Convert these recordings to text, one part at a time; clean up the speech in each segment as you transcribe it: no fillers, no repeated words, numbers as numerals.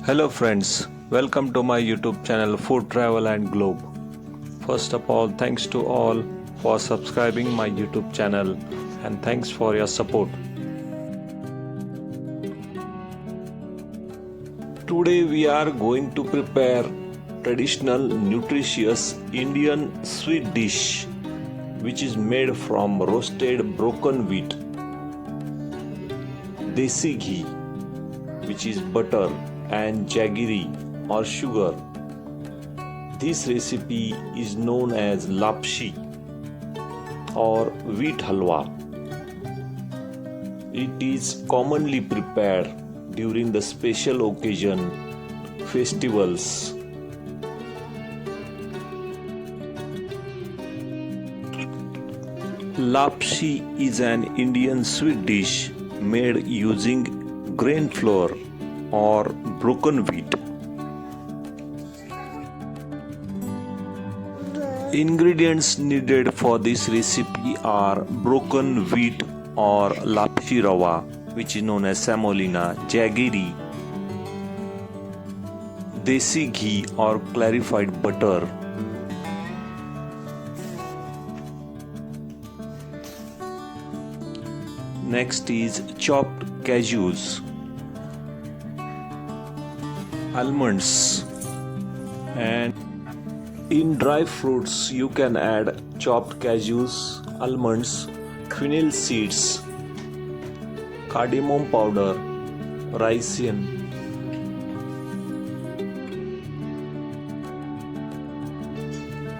Hello friends, welcome to my YouTube channel Food Travel and Globe. First of all, thanks to all for subscribing my YouTube channel and thanks for your support. Today we are going to prepare traditional nutritious Indian sweet dish which is made from roasted broken wheat, Desi ghee, which is butter, and jaggery or sugar. This recipe is known as Lapshi or wheat halwa. It is commonly prepared during the special occasion, festivals. Lapshi is an Indian sweet dish made using grain flour or broken wheat. Ingredients needed for this recipe are broken wheat or lapshi rava, which is known as semolina, jaggery, desi ghee or clarified butter, next is chopped cashews, almonds, and in dry fruits you can add chopped cashews, almonds, fennel seeds, cardamom powder, raisins,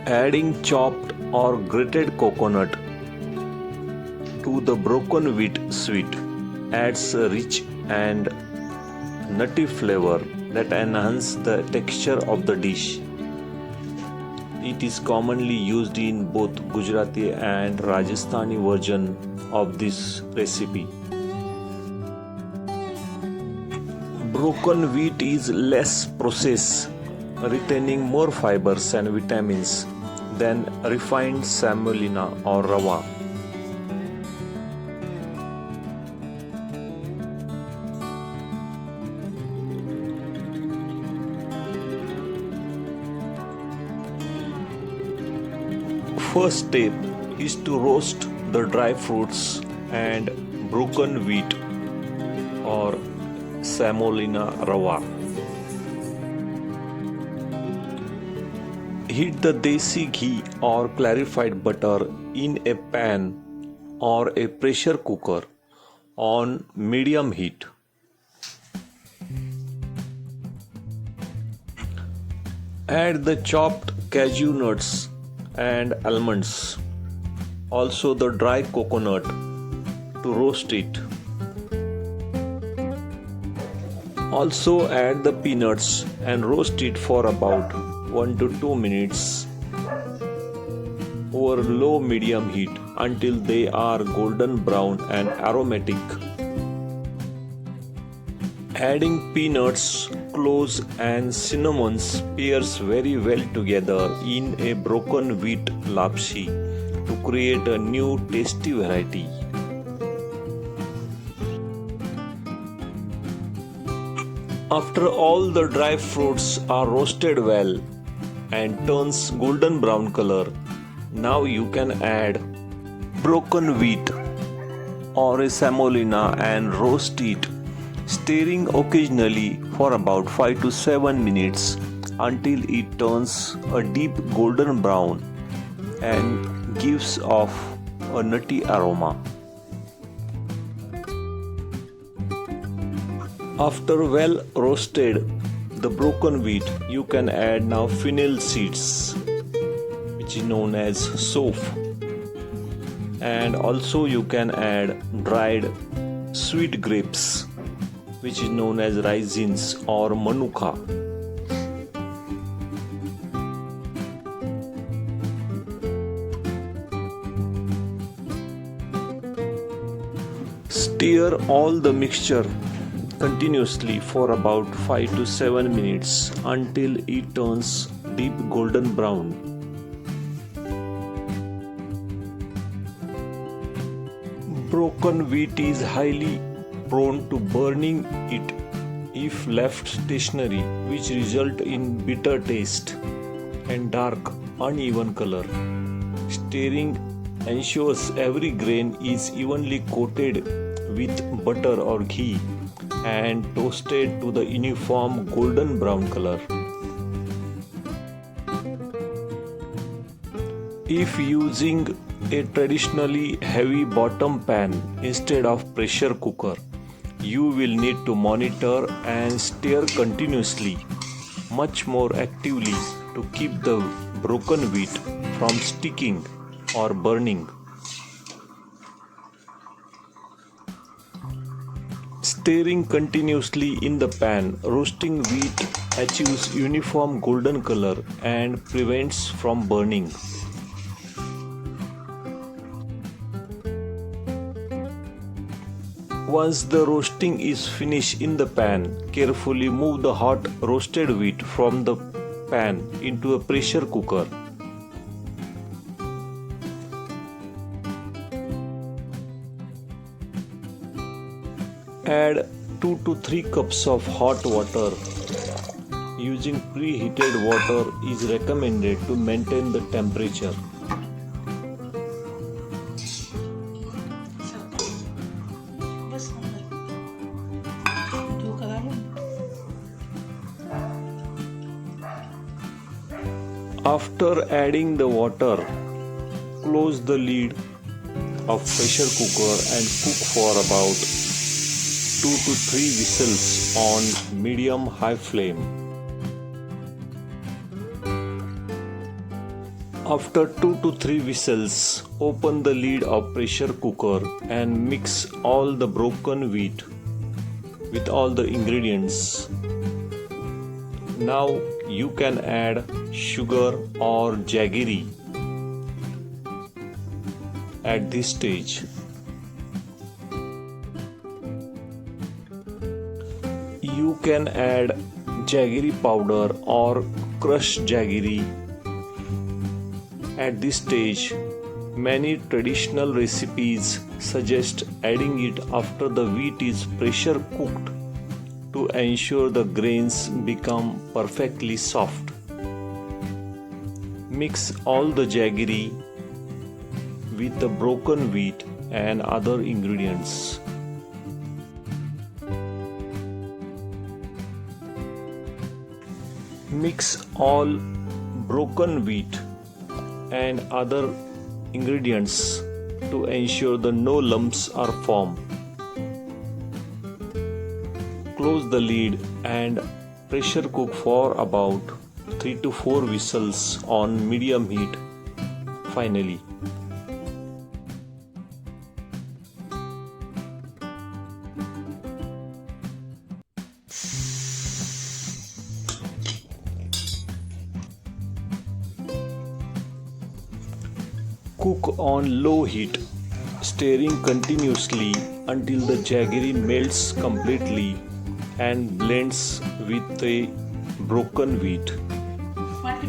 adding chopped or grated coconut to the broken wheat sweet adds a rich and nutty flavor that enhance the texture of the dish. It is commonly used in both Gujarati and Rajasthani version of this recipe. Broken wheat is less processed, retaining more fibers and vitamins than refined semolina or rava. First step is to roast the dry fruits and broken wheat or semolina rava. Heat the desi ghee or clarified butter in a pan or a pressure cooker on medium heat. Add the chopped cashew nuts and almonds, also the dry coconut, to roast it. Also add the peanuts and roast it for about 1 to 2 minutes over low medium heat until they are golden brown and aromatic. Adding peanuts, cloves and cinnamon pairs very well together in a broken wheat lapshi to create a new tasty variety. After all the dry fruits are roasted well and turns golden brown color, now you can add broken wheat or a semolina and roast it, stirring occasionally for about 5 to 7 minutes until it turns a deep golden brown and gives off a nutty aroma. After well roasted the broken wheat, you can add now fennel seeds, which is known as soap, and also you can add dried sweet grapes, which is known as raisins or manuka. Stir all the mixture continuously for about 5 to 7 minutes until it turns deep golden brown. Broken wheat is highly prone to burning it if left stationary, which result in bitter taste and dark uneven color. Stirring ensures every grain is evenly coated with butter or ghee and toasted to the uniform golden brown color. If using a traditionally heavy bottom pan instead of pressure cooker, you will need to monitor and stir continuously, much more actively, to keep the broken wheat from sticking or burning. Stirring continuously in the pan, roasting wheat achieves uniform golden color and prevents from burning. Once the roasting is finished in the pan, carefully move the hot roasted wheat from the pan into a pressure cooker. Add 2 to 3 cups of hot water. Using preheated water is recommended to maintain the temperature. After adding the water, close the lid of pressure cooker and cook for about 2 to 3 whistles on medium-high flame. After 2 to 3 whistles, open the lid of pressure cooker and mix all the broken wheat with all the ingredients. Now you can add sugar or jaggery at this stage. You can add jaggery powder or crushed jaggery at this stage. Many traditional recipes suggest adding it after the wheat is pressure cooked to ensure the grains become perfectly soft. Mix all the jaggery with the broken wheat and other ingredients. Mix all broken wheat and other ingredients to ensure that no lumps are formed. Close the lid and pressure cook for about 3 to 4 whistles on medium heat. Finally, cook on low heat, stirring continuously until the jaggery melts completely and blends with the broken wheat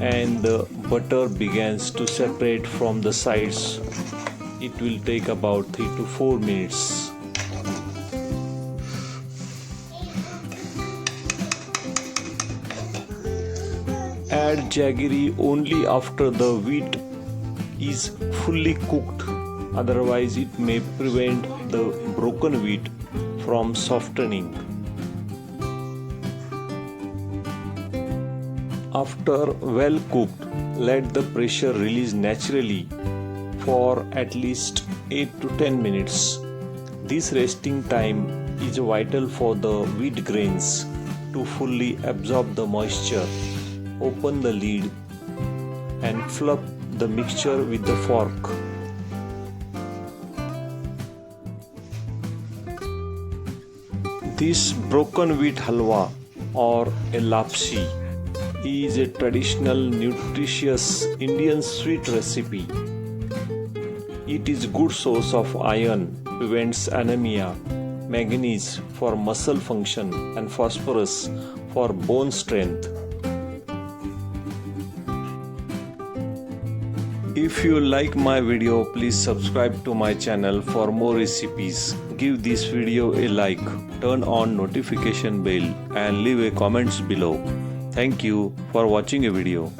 and the butter begins to separate from the sides. It will take about 3 to 4 minutes. Add jaggery only after the wheat is fully cooked, otherwise it may prevent the broken wheat from softening. After well cooked, let the pressure release naturally for at least 8 to 10 minutes. This resting time is vital for the wheat grains to fully absorb the moisture. Open the lid and fluff the mixture with the fork. This broken wheat halwa or a lapshi is a traditional nutritious Indian sweet recipe. It is good source of iron, prevents anemia, manganese for muscle function and phosphorus for bone strength. If you like my video, please subscribe to my channel for more recipes. give this video a like, turn on notification bell and leave a comments below. Thank you for watching a video.